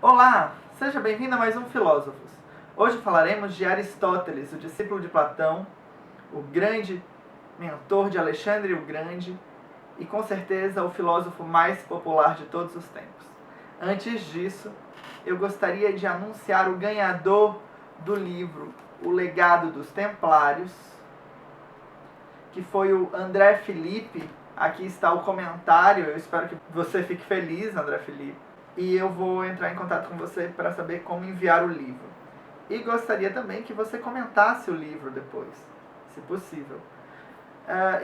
Olá, seja bem-vindo a mais um Filósofos. Hoje falaremos de Aristóteles, o discípulo de Platão, o grande mentor de Alexandre o Grande e com certeza o filósofo mais popular de todos os tempos. Antes disso, eu gostaria de anunciar o ganhador do livro O Legado dos Templários, que foi o André Felipe. Aqui está o comentário, eu espero que você fique feliz, André Felipe. E eu vou entrar em contato com você para saber como enviar o livro. E gostaria também que você comentasse o livro depois, se possível.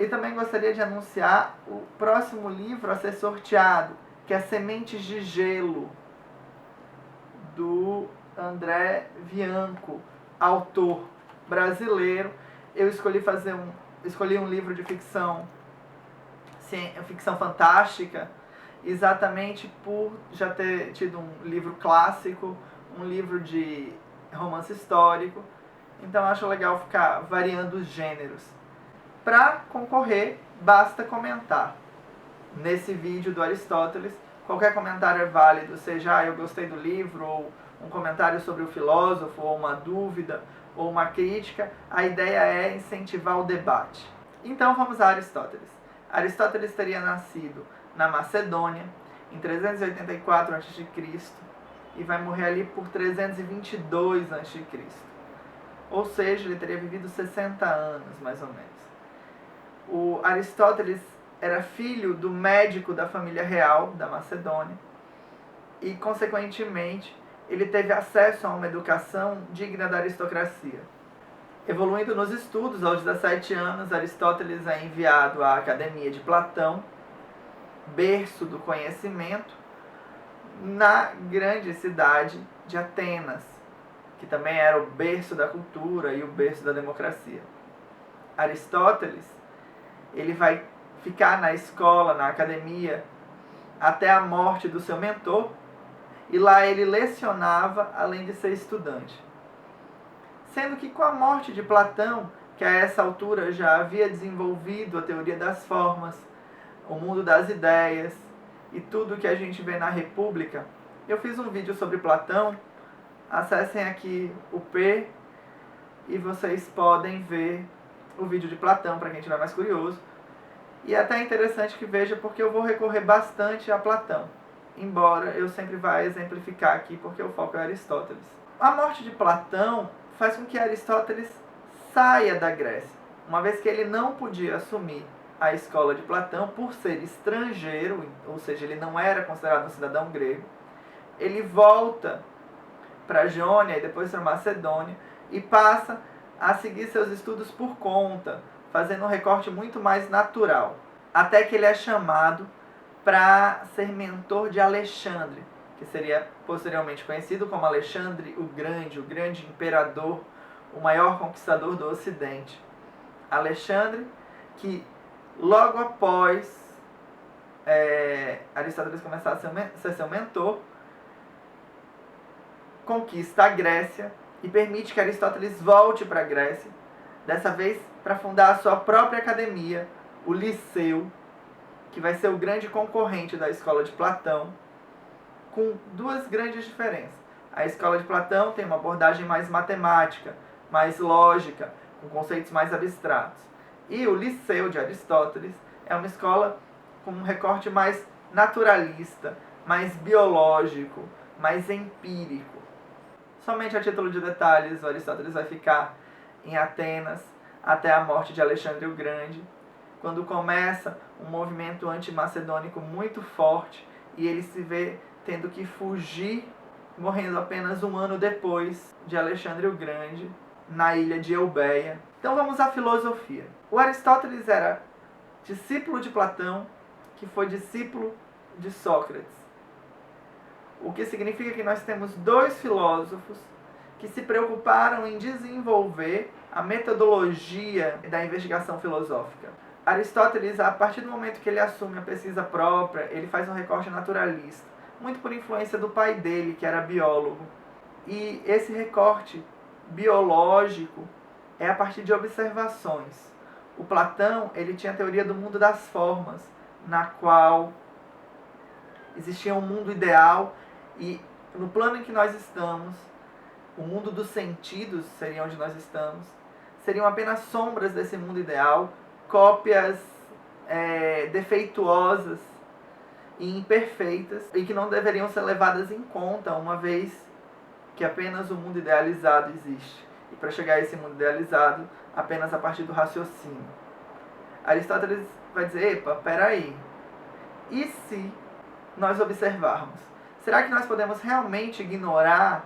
E também gostaria de anunciar o próximo livro a ser sorteado, que é Sementes de Gelo, do André Bianco, autor brasileiro. Eu escolhi um livro de ficção fantástica, exatamente por já ter tido um livro clássico, um livro de romance histórico. Então acho legal ficar variando os gêneros. Para concorrer, basta comentar. Nesse vídeo do Aristóteles, qualquer comentário é válido, seja eu gostei do livro, ou um comentário sobre o filósofo, ou uma dúvida, ou uma crítica. A ideia é incentivar o debate. Então vamos a Aristóteles. Aristóteles teria nascido na Macedônia em 384 a.C. e vai morrer ali por 322 a.C. Ou seja, ele teria vivido 60 anos, mais ou menos. O Aristóteles era filho do médico da família real da Macedônia e, consequentemente, ele teve acesso a uma educação digna da aristocracia. Evoluindo nos estudos, aos 17 anos, Aristóteles é enviado à Academia de Platão, berço do conhecimento, na grande cidade de Atenas, que também era o berço da cultura e o berço da democracia. Aristóteles, ele vai ficar na escola, na academia, até a morte do seu mentor, e lá ele lecionava, além de ser estudante. Sendo que com a morte de Platão, que a essa altura já havia desenvolvido a teoria das formas, o mundo das ideias e tudo que a gente vê na República, eu fiz um vídeo sobre Platão. Acessem aqui o P e vocês podem ver o vídeo de Platão, para quem estiver mais curioso. E é até interessante que veja, porque eu vou recorrer bastante a Platão, embora eu sempre vá exemplificar aqui, porque o foco é Aristóteles. A morte de Platão faz com que Aristóteles saia da Grécia, uma vez que ele não podia assumir a escola de Platão por ser estrangeiro, ou seja, ele não era considerado um cidadão grego. Ele volta para a Jônia e depois para a Macedônia e passa a seguir seus estudos por conta, fazendo um recorte muito mais natural, até que ele é chamado para ser mentor de Alexandre, que seria posteriormente conhecido como Alexandre o grande imperador, o maior conquistador do Ocidente. Alexandre, que logo após Aristóteles começar a ser seu mentor, conquista a Grécia e permite que Aristóteles volte para a Grécia, dessa vez para fundar a sua própria academia, o Liceu, que vai ser o grande concorrente da escola de Platão, com duas grandes diferenças. A escola de Platão tem uma abordagem mais matemática, mais lógica, com conceitos mais abstratos. E o Liceu de Aristóteles é uma escola com um recorte mais naturalista, mais biológico, mais empírico. Somente a título de detalhes, o Aristóteles vai ficar em Atenas até a morte de Alexandre o Grande, quando começa um movimento antimacedônico muito forte e ele se vê tendo que fugir, morrendo apenas um ano depois de Alexandre o Grande, na ilha de Eubeia. Então vamos à filosofia. O Aristóteles era discípulo de Platão, que foi discípulo de Sócrates. O que significa que nós temos dois filósofos que se preocuparam em desenvolver a metodologia da investigação filosófica. Aristóteles, a partir do momento que ele assume a pesquisa própria, ele faz um recorte naturalista, muito por influência do pai dele, que era biólogo. E esse recorte biológico é a partir de observações. O Platão, ele tinha a teoria do mundo das formas, na qual existia um mundo ideal e no plano em que nós estamos, o mundo dos sentidos seria onde nós estamos, seriam apenas sombras desse mundo ideal, cópias defeituosas e imperfeitas, e que não deveriam ser levadas em conta, uma vez que apenas o mundo idealizado existe. E para chegar a esse mundo idealizado, apenas a partir do raciocínio. Aristóteles vai dizer, epa, peraí, e se nós observarmos? Será que nós podemos realmente ignorar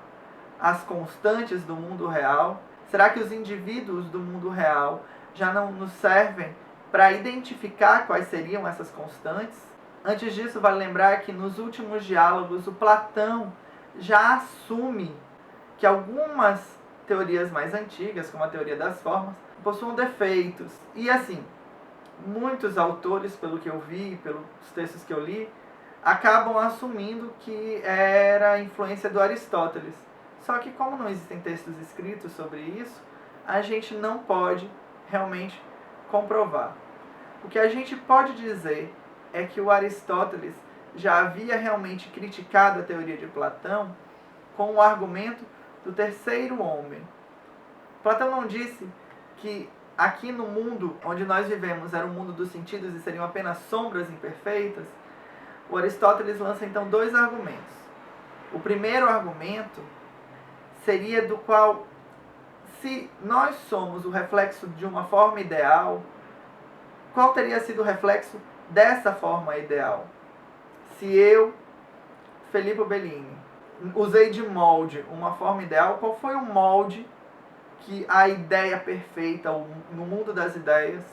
as constantes do mundo real? Será que os indivíduos do mundo real já não nos servem para identificar quais seriam essas constantes? Antes disso, vale lembrar que nos últimos diálogos, o Platão já assume que algumas teorias mais antigas, como a teoria das formas, possuem defeitos. E assim, muitos autores, pelo que eu vi, pelos textos que eu li, acabam assumindo que era a influência do Aristóteles. Só que como não existem textos escritos sobre isso, a gente não pode realmente comprovar. O que a gente pode dizer é que o Aristóteles já havia realmente criticado a teoria de Platão com o argumento do terceiro homem. Platão não disse que aqui no mundo onde nós vivemos era o mundo dos sentidos e seriam apenas sombras imperfeitas. O Aristóteles lança então dois argumentos. O primeiro argumento seria do qual, se nós somos o reflexo de uma forma ideal, qual teria sido o reflexo dessa forma ideal? Se eu, Felipe Bellini, usei de molde uma forma ideal, qual foi o molde que a ideia perfeita, no mundo das ideias,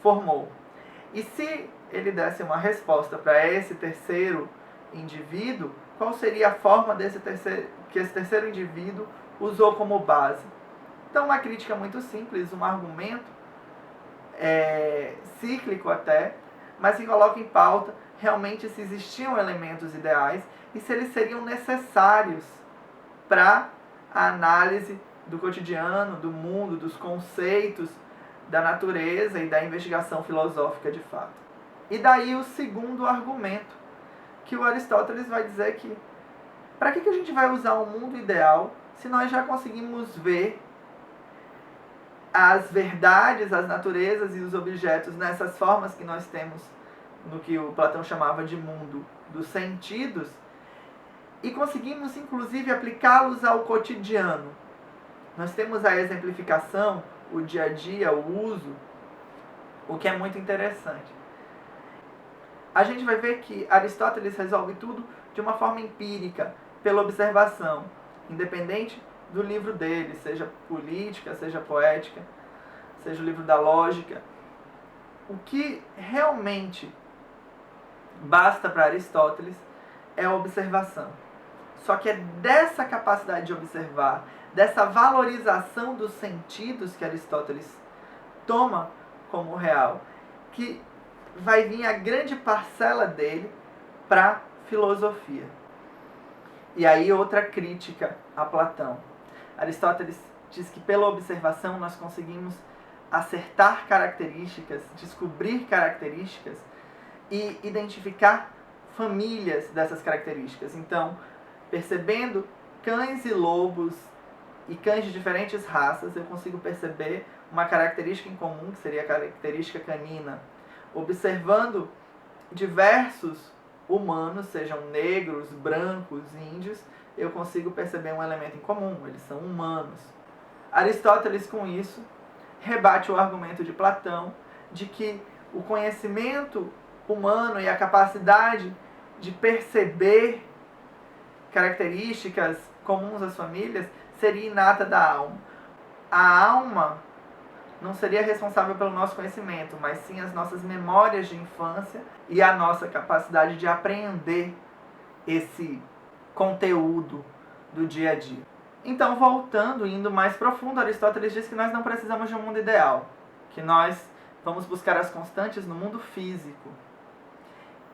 formou? E se ele desse uma resposta para esse terceiro indivíduo, qual seria a forma que esse terceiro indivíduo usou como base? Então, uma crítica muito simples, um argumento cíclico até, mas que coloca em pauta realmente se existiam elementos ideais e se eles seriam necessários para a análise do cotidiano, do mundo, dos conceitos, da natureza e da investigação filosófica de fato. E daí o segundo argumento, que o Aristóteles vai dizer que para que a gente vai usar um mundo ideal se nós já conseguimos ver as verdades, as naturezas e os objetos nessas formas que nós temos no que o Platão chamava de mundo dos sentidos, e conseguimos inclusive aplicá-los ao cotidiano. Nós temos a exemplificação, o dia a dia, o uso, o que é muito interessante. A gente vai ver que Aristóteles resolve tudo de uma forma empírica, pela observação, independente do livro dele, seja política, seja poética, seja o livro da lógica. O que realmente basta para Aristóteles é a observação. Só que é dessa capacidade de observar, dessa valorização dos sentidos que Aristóteles toma como real, que vai vir a grande parcela dele para a filosofia. E aí outra crítica a Platão. Aristóteles diz que pela observação nós conseguimos acertar características, descobrir características e identificar famílias dessas características. Então, percebendo cães e lobos e cães de diferentes raças, eu consigo perceber uma característica em comum, que seria a característica canina. Observando diversos humanos, sejam negros, brancos, índios, eu consigo perceber um elemento em comum, eles são humanos. Aristóteles, com isso, rebate o argumento de Platão de que o conhecimento humano e a capacidade de perceber características comuns às famílias seria inata da alma. A alma não seria responsável pelo nosso conhecimento, mas sim as nossas memórias de infância e a nossa capacidade de apreender esse conteúdo do dia a dia. Então, voltando, indo mais profundo, Aristóteles diz que nós não precisamos de um mundo ideal, que nós vamos buscar as constantes no mundo físico.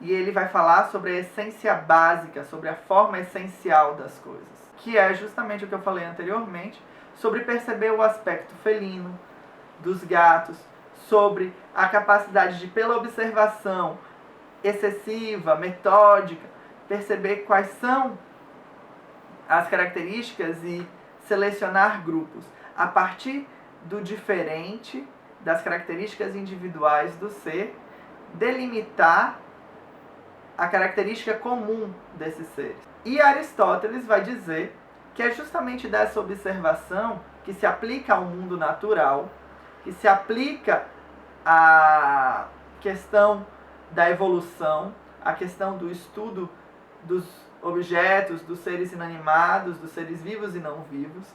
E ele vai falar sobre a essência básica, sobre a forma essencial das coisas, que é justamente o que eu falei anteriormente, sobre perceber o aspecto felino dos gatos, sobre a capacidade de, pela observação excessiva, metódica, perceber quais são as características e selecionar grupos a partir do diferente, das características individuais do ser, delimitar a característica comum desses seres. E Aristóteles vai dizer que é justamente dessa observação que se aplica ao mundo natural, que se aplica à questão da evolução, à questão do estudo dos objetos, dos seres inanimados, dos seres vivos e não vivos,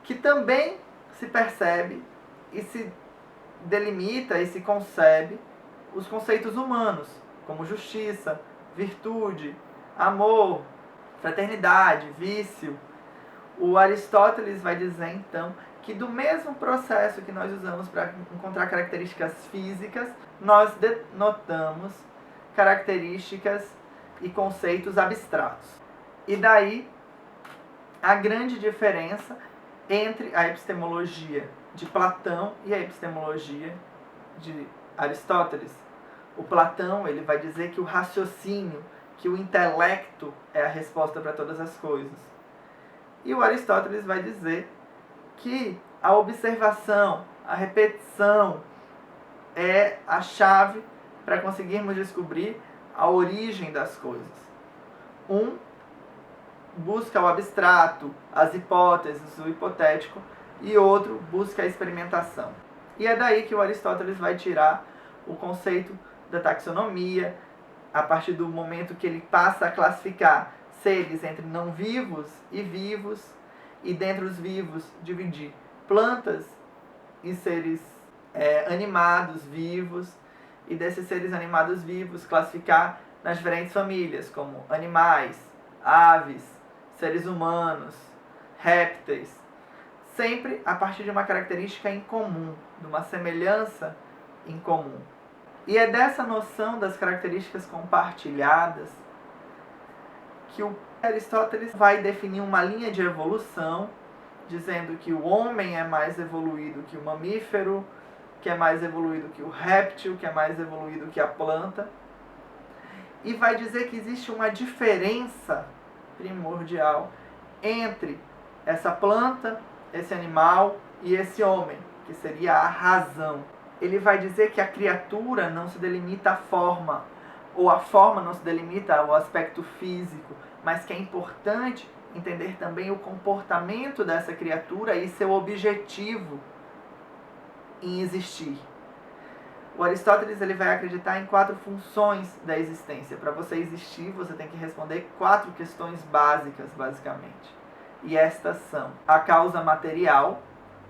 que também se percebe e se delimita e se concebe os conceitos humanos, como justiça, virtude, amor, fraternidade, vício. O Aristóteles vai dizer, então, que do mesmo processo que nós usamos para encontrar características físicas, nós denotamos características e conceitos abstratos. E daí a grande diferença entre a epistemologia de Platão e a epistemologia de Aristóteles. O Platão, ele vai dizer que o raciocínio, que o intelecto é a resposta para todas as coisas. E o Aristóteles vai dizer que a observação, a repetição é a chave para conseguirmos descobrir a origem das coisas. Um busca o abstrato, as hipóteses, o hipotético, e outro busca a experimentação. E é daí que o Aristóteles vai tirar o conceito da taxonomia, a partir do momento que ele passa a classificar seres entre não vivos e vivos, e dentre os vivos dividir plantas e seres animados, vivos, e desses seres animados vivos classificar nas diferentes famílias, como animais, aves, seres humanos, répteis, sempre a partir de uma característica em comum, de uma semelhança em comum. E é dessa noção das características compartilhadas que o Aristóteles vai definir uma linha de evolução, dizendo que o homem é mais evoluído que o mamífero, que é mais evoluído que o réptil, que é mais evoluído que a planta. E vai dizer que existe uma diferença primordial entre essa planta, esse animal e esse homem, que seria a razão. Ele vai dizer que a criatura não se delimita à forma, ou a forma não se delimita ao aspecto físico, mas que é importante entender também o comportamento dessa criatura e seu objetivo em existir. O Aristóteles ele vai acreditar em 4 funções da existência. Para você existir, você tem que responder 4 questões básicas, basicamente. E estas são a causa material,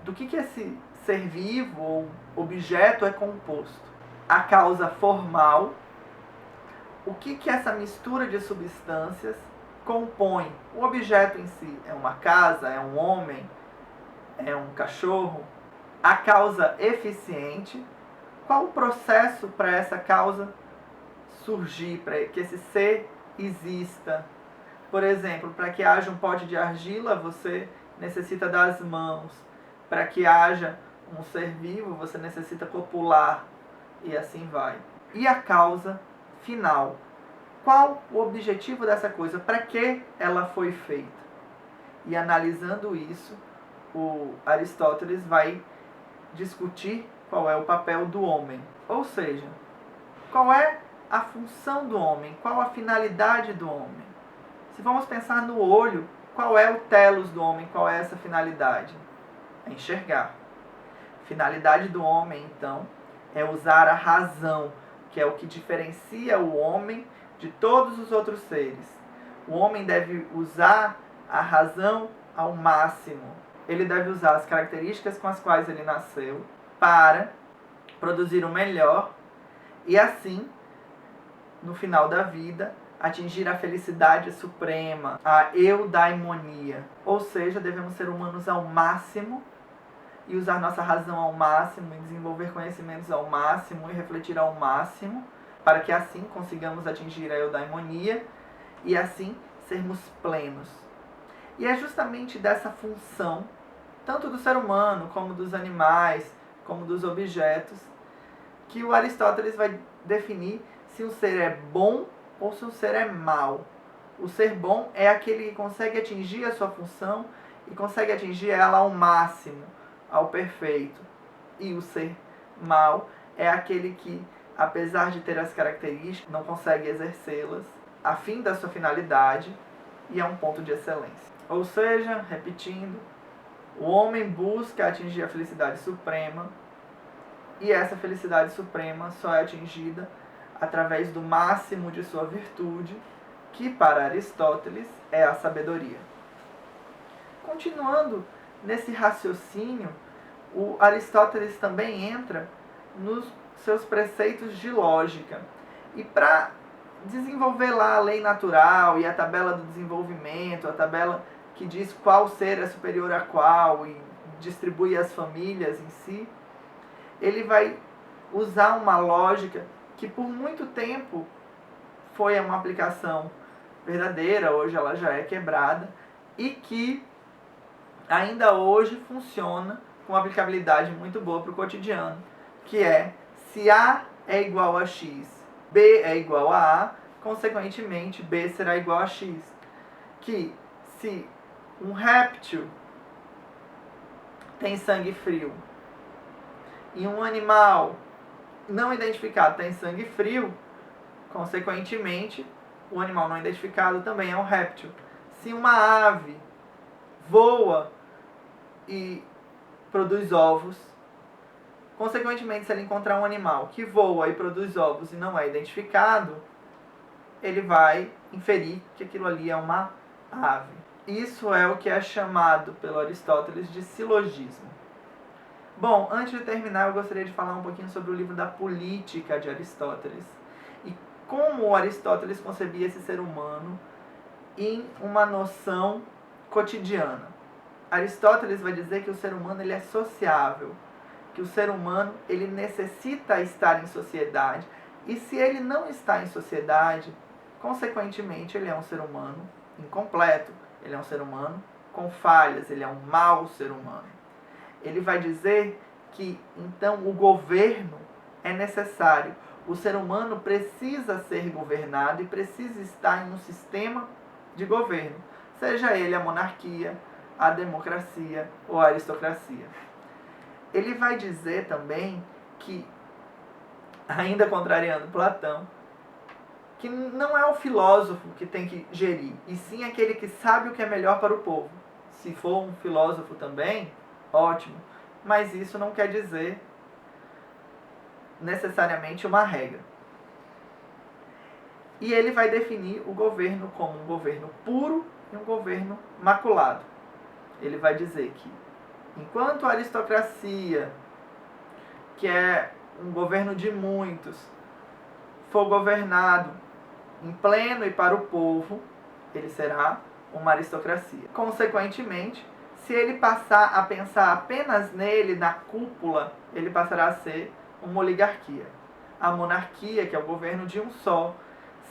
do que esse ser vivo ou objeto é composto. A causa formal, o que essa mistura de substâncias compõe. O objeto em si é uma casa, é um homem, é um cachorro. A causa eficiente, qual o processo para essa causa surgir, para que esse ser exista. Por exemplo, para que haja um pote de argila, você necessita das mãos. Para que haja um ser vivo, você necessita copular. E assim vai. E a causa final. Qual o objetivo dessa coisa? Para que ela foi feita? E analisando isso, o Aristóteles vai discutir qual é o papel do homem. Ou seja, qual é a função do homem? Qual a finalidade do homem? Se vamos pensar no olho, qual é o telos do homem? Qual é essa finalidade? É enxergar. Finalidade do homem, então, é usar a razão, que é o que diferencia o homem de todos os outros seres. O homem deve usar a razão ao máximo. Ele deve usar as características com as quais ele nasceu para produzir o melhor e assim, no final da vida, atingir a felicidade suprema, a eudaimonia. Ou seja, devemos ser humanos ao máximo e usar nossa razão ao máximo e desenvolver conhecimentos ao máximo e refletir ao máximo para que assim consigamos atingir a eudaimonia e assim sermos plenos. E é justamente dessa função, tanto do ser humano, como dos animais, como dos objetos, que o Aristóteles vai definir se um ser é bom ou se um ser é mau. O ser bom é aquele que consegue atingir a sua função e consegue atingir ela ao máximo, ao perfeito. E o ser mau é aquele que, apesar de ter as características, não consegue exercê-las a fim da sua finalidade e é um ponto de excelência. Ou seja, repetindo, o homem busca atingir a felicidade suprema e essa felicidade suprema só é atingida através do máximo de sua virtude, que para Aristóteles é a sabedoria. Continuando nesse raciocínio, o Aristóteles também entra nos seus preceitos de lógica. E para desenvolver lá a lei natural e a tabela do desenvolvimento, a tabela que diz qual ser é superior a qual e distribui as famílias em si, ele vai usar uma lógica que por muito tempo foi uma aplicação verdadeira, hoje ela já é quebrada, e que ainda hoje funciona com uma aplicabilidade muito boa para o cotidiano, que é: se A é igual a X, B é igual a A, consequentemente B será igual a X. Que se um réptil tem sangue frio e um animal não identificado tem sangue frio, consequentemente o animal não identificado também é um réptil. Se uma ave voa e produz ovos, consequentemente, se ele encontrar um animal que voa e produz ovos e não é identificado, ele vai inferir que aquilo ali é uma ave. Isso é o que é chamado pelo Aristóteles de silogismo. Bom, antes de terminar, eu gostaria de falar um pouquinho sobre o livro da Política de Aristóteles e como Aristóteles concebia esse ser humano em uma noção cotidiana. Aristóteles vai dizer que o ser humano ele é sociável, que o ser humano ele necessita estar em sociedade, e se ele não está em sociedade, consequentemente ele é um ser humano incompleto, ele é um ser humano com falhas, ele é um mau ser humano. Ele vai dizer que então o governo é necessário, o ser humano precisa ser governado e precisa estar em um sistema de governo, seja ele a monarquia, a democracia ou a aristocracia. Ele vai dizer também que, ainda contrariando Platão, que não é o filósofo que tem que gerir, e sim aquele que sabe o que é melhor para o povo. Se for um filósofo também, ótimo, mas isso não quer dizer necessariamente uma regra. E ele vai definir o governo como um governo puro e um governo maculado. Ele vai dizer que, enquanto a aristocracia, que é um governo de muitos, for governado em pleno e para o povo, ele será uma aristocracia. Consequentemente, se ele passar a pensar apenas nele, na cúpula, ele passará a ser uma oligarquia. A monarquia, que é o governo de um só,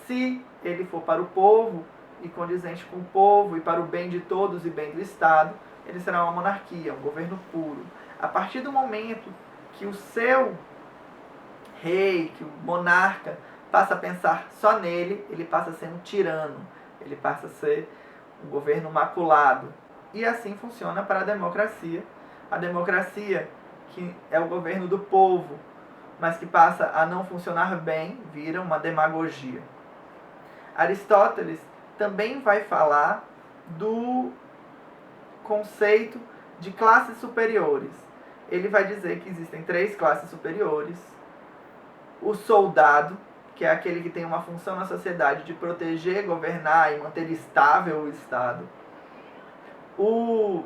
se ele for para o povo e condizente com o povo e para o bem de todos e bem do Estado, ele será uma monarquia, um governo puro. A partir do momento que o seu rei, que o monarca, passa a pensar só nele, ele passa a ser um tirano, ele passa a ser um governo maculado. E assim funciona para a democracia. A democracia, que é o governo do povo, mas que passa a não funcionar bem, vira uma demagogia. Aristóteles também vai falar do conceito de classes superiores. Ele vai dizer que existem 3 classes superiores. O soldado, que é aquele que tem uma função na sociedade de proteger, governar e manter estável o Estado. O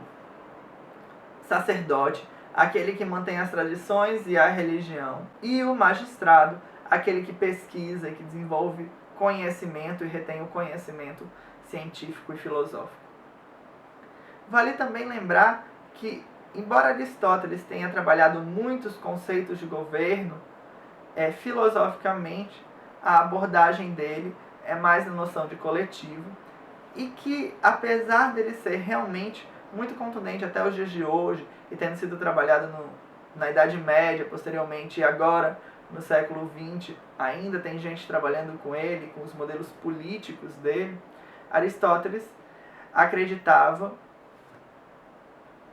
sacerdote, aquele que mantém as tradições e a religião. E o magistrado, aquele que pesquisa e que desenvolve conhecimento e retém o conhecimento científico e filosófico. Vale também lembrar que, embora Aristóteles tenha trabalhado muitos conceitos de governo, filosoficamente a abordagem dele é mais na noção de coletivo, e que, apesar dele ser realmente muito contundente até os dias de hoje, e tendo sido trabalhado na Idade Média, posteriormente, e agora no século XX, ainda tem gente trabalhando com ele, com os modelos políticos dele, Aristóteles acreditava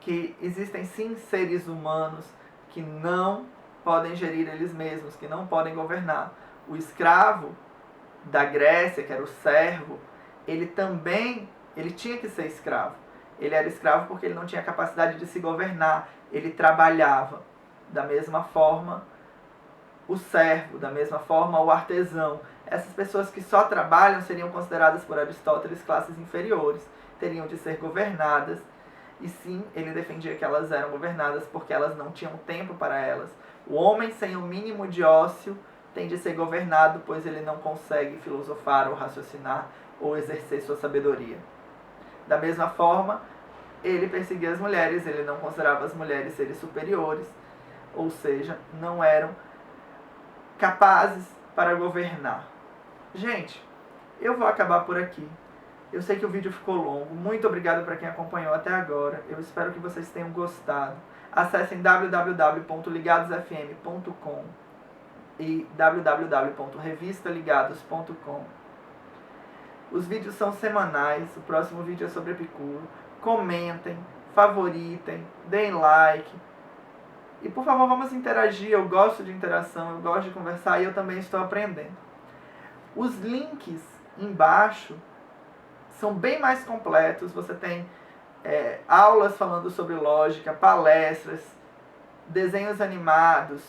que existem sim seres humanos que não podem gerir eles mesmos, que não podem governar. O escravo da Grécia, que era o servo, ele tinha que ser escravo. Ele era escravo porque ele não tinha capacidade de se governar, ele trabalhava. Da mesma forma, o servo, da mesma forma, o artesão. Essas pessoas que só trabalham seriam consideradas por Aristóteles classes inferiores, teriam de ser governadas. E sim, ele defendia que elas eram governadas porque elas não tinham tempo para elas. O homem sem o mínimo de ócio tem de ser governado, pois ele não consegue filosofar ou raciocinar ou exercer sua sabedoria. Da mesma forma, ele perseguia as mulheres, ele não considerava as mulheres seres superiores, ou seja, não eram capazes para governar. Gente, eu vou acabar por aqui. Eu sei que o vídeo ficou longo. Muito obrigado para quem acompanhou até agora. Eu espero que vocês tenham gostado. Acessem www.ligadosfm.com e www.revistaligados.com. Os vídeos são semanais. O próximo vídeo é sobre Epicuro. Comentem, favoritem, deem like. E por favor, vamos interagir. Eu gosto de interação, eu gosto de conversar e eu também estou aprendendo. Os links embaixo são bem mais completos. Você tem aulas falando sobre lógica, palestras, desenhos animados,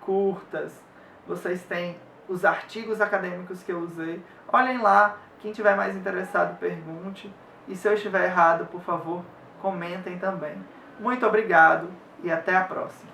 curtas. Vocês têm os artigos acadêmicos que eu usei. Olhem lá. Quem tiver mais interessado, pergunte. E se eu estiver errado, por favor, comentem também. Muito obrigado e até a próxima.